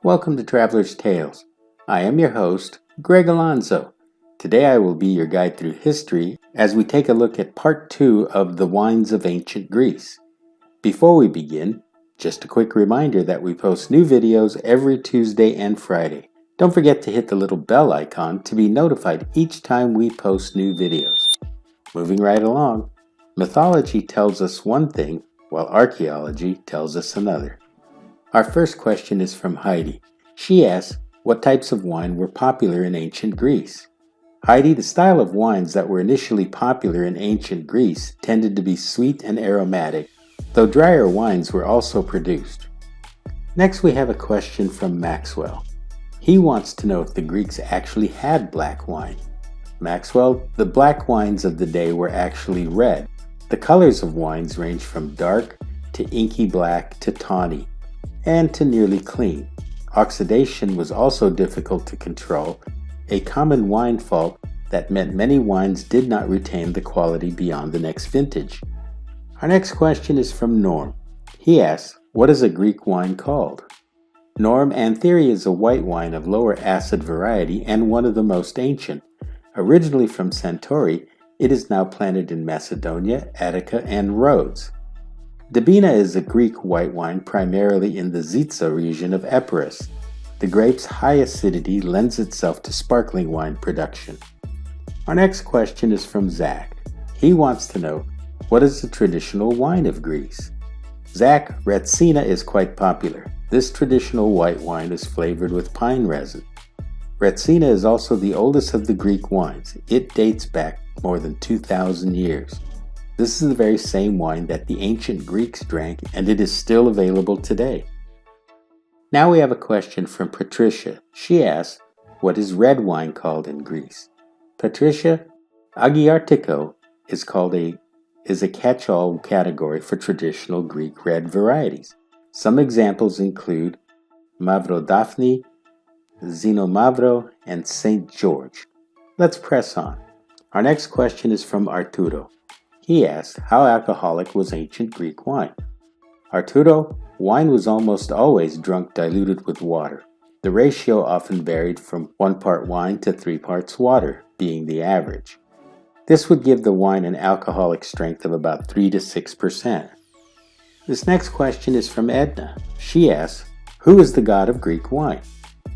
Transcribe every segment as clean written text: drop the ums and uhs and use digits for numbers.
Welcome to Traveler's Tales. I am your host, Greg Alonzo. Today I will be your guide through history as we take a look at part 2 of the wines of ancient Greece. Before we begin, just a quick reminder that we post new videos every Tuesday and Friday. Don't forget to hit the little bell icon to be notified each time we post new videos. Moving right along, mythology tells us one thing, while archaeology tells us another. Our first question is from Heidi. She asks, what types of wine were popular in ancient Greece? Heidi, the style of wines that were initially popular in ancient Greece tended to be sweet and aromatic, though drier wines were also produced. Next we have a question from Maxwell. He wants to know if the Greeks actually had black wine. Maxwell, the black wines of the day were actually red. The colors of wines range from dark to inky black to tawny, and to nearly clean. Oxidation was also difficult to control, a common wine fault that meant many wines did not retain the quality beyond the next vintage. Our next question is from Norm. He asks, what is a Greek wine called? Norm, Antheri is a white wine of lower acid variety and one of the most ancient. Originally from Centauri, it is now planted in Macedonia, Attica, and Rhodes. Dabina is a Greek white wine primarily in the Zitsa region of Epirus. The grape's high acidity lends itself to sparkling wine production. Our next question is from Zach. He wants to know, what is the traditional wine of Greece? Zach, Retsina is quite popular. This traditional white wine is flavored with pine resin. Retsina is also the oldest of the Greek wines. It dates back more than 2,000 years. This is the very same wine that the ancient Greeks drank, and it is still available today. Now we have a question from Patricia. She asks, what is red wine called in Greece? Patricia, Agiartiko is a catch-all category for traditional Greek red varieties. Some examples include Mavrodaphne, Xinomavro, and St. George. Let's press on. Our next question is from Arturo. He asked, how alcoholic was ancient Greek wine? Arturo, wine was almost always drunk diluted with water. The ratio often varied from 1 part wine to 3 parts water, being the average. This would give the wine an alcoholic strength of about 3 to 6%. This next question is from Edna. She asks, who is the god of Greek wine?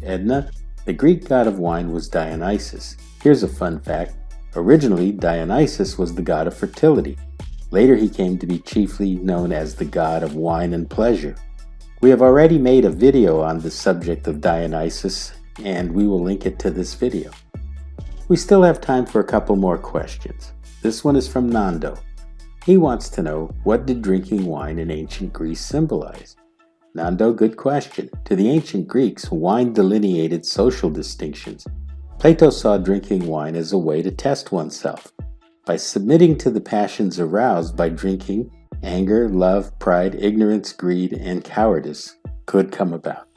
Edna, the Greek god of wine was Dionysus. Here's a fun fact. Originally, Dionysus was the god of fertility. Later he came to be chiefly known as the god of wine and pleasure. We have already made a video on the subject of Dionysus, and we will link it to this video. We still have time for a couple more questions. This one is from Nando. He wants to know, what did drinking wine in ancient Greece symbolize? Nando, good question. To the ancient Greeks, wine delineated social distinctions. Plato saw drinking wine as a way to test oneself. By submitting to the passions aroused by drinking, anger, love, pride, ignorance, greed, and cowardice could come about.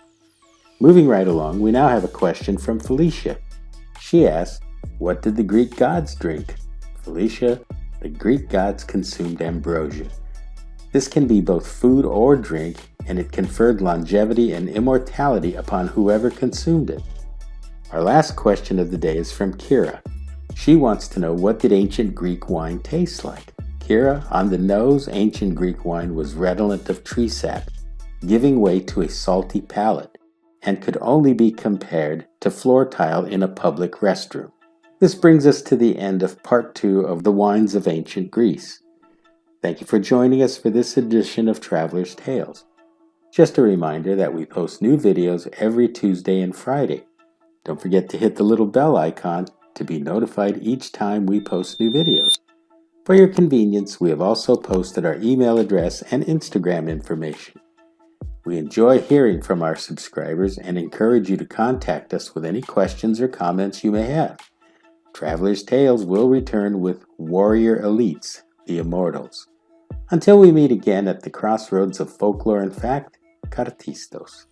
Moving right along, we now have a question from Felicia. She asks, what did the Greek gods drink? Felicia, the Greek gods consumed ambrosia. This can be both food or drink, and it conferred longevity and immortality upon whoever consumed it. Our last question of the day is from Kira. She wants to know, what did ancient Greek wine taste like? Kira, on the nose, ancient Greek wine was redolent of tree sap, giving way to a salty palate, and could only be compared to floor tile in a public restroom. This brings us to the end of part 2 of the wines of ancient Greece. Thank you for joining us for this edition of Traveler's Tales. Just a reminder that we post new videos every Tuesday and Friday. Don't forget to hit the little bell icon to be notified each time we post new videos. For your convenience, we have also posted our email address and Instagram information. We enjoy hearing from our subscribers and encourage you to contact us with any questions or comments you may have. Traveler's Tales will return with Warrior Elites, the Immortals. Until we meet again at the crossroads of folklore and fact, Kartistos.